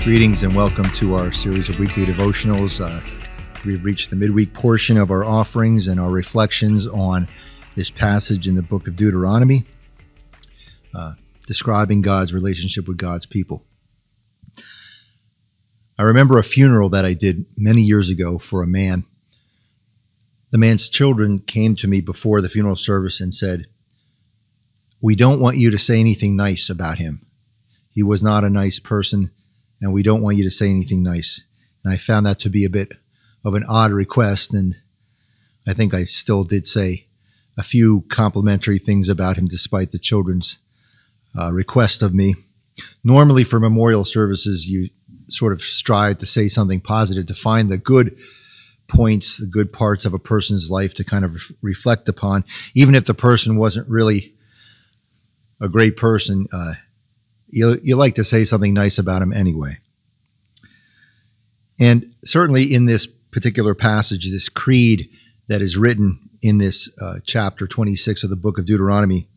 Greetings and welcome to our series of weekly devotionals. We've reached the midweek portion of our offerings and our reflections on this passage in the book of Deuteronomy, describing God's relationship with God's people. I remember a funeral that I did many years ago for a man. The man's children came to me before the funeral service and said, "We don't want you to say anything nice about him. He was not a nice person, and we don't want you to say anything nice." And I found that to be a bit of an odd request, and I think I still did say a few complimentary things about him despite the children's request of me. Normally for memorial services, you sort of strive to say something positive, to find the good points, the good parts of a person's life to kind of reflect upon. Even if the person wasn't really a great person, you like to say something nice about him anyway. And certainly in this particular passage, this creed that is written in this chapter 26 of the book of Deuteronomy,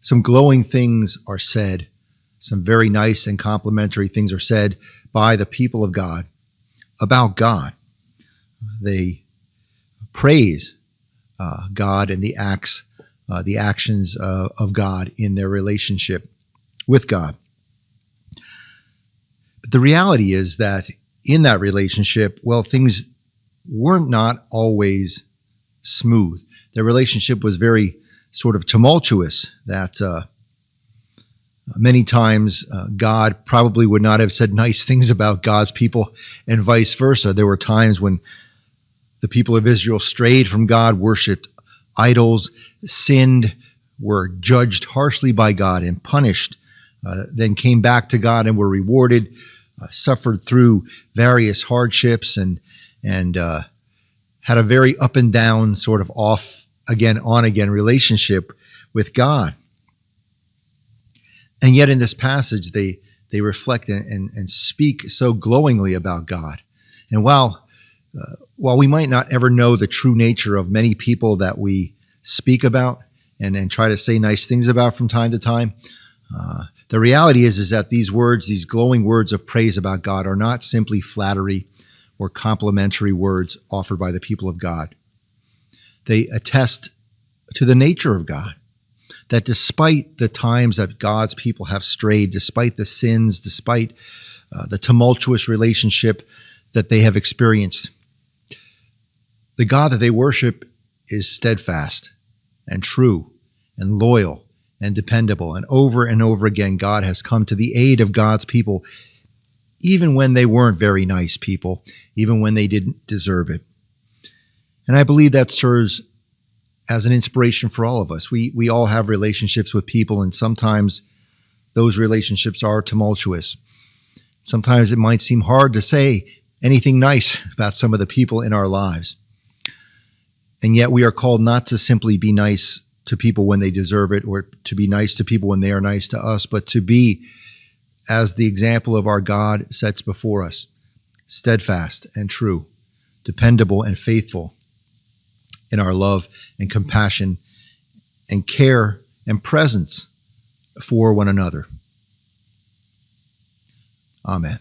some glowing things are said. Some very nice and complimentary things are said by the people of God about God. They praise God and the actions of God in their relationship with God. But the reality is that in that relationship, things were not always smooth. Their relationship was very sort of tumultuous, that many times God probably would not have said nice things about God's people, and vice versa. There were times when the people of Israel strayed from God, worshipped idols, sinned, were judged harshly by God and punished, then came back to God and were rewarded, suffered through various hardships, and had a very up and down sort of off again, on again relationship with God. And yet in this passage, they reflect and speak so glowingly about God. And while we might not ever know the true nature of many people that we speak about and try to say nice things about from time to time, the reality is that these words, these glowing words of praise about God, are not simply flattery or complimentary words offered by the people of God. They attest to the nature of God, that despite the times that God's people have strayed, despite the sins, despite the tumultuous relationship that they have experienced, the God that they worship is steadfast and true and loyal and dependable. And over again, God has come to the aid of God's people, even when they weren't very nice people, even when they didn't deserve it. And I believe that serves as an inspiration for all of us. We all have relationships with people, and sometimes those relationships are tumultuous. Sometimes it might seem hard to say anything nice about some of the people in our lives. And yet we are called not to simply be nice to people when they deserve it, or to be nice to people when they are nice to us, but to be, as the example of our God sets before us, steadfast and true, dependable and faithful in our love and compassion and care and presence for one another. Amen.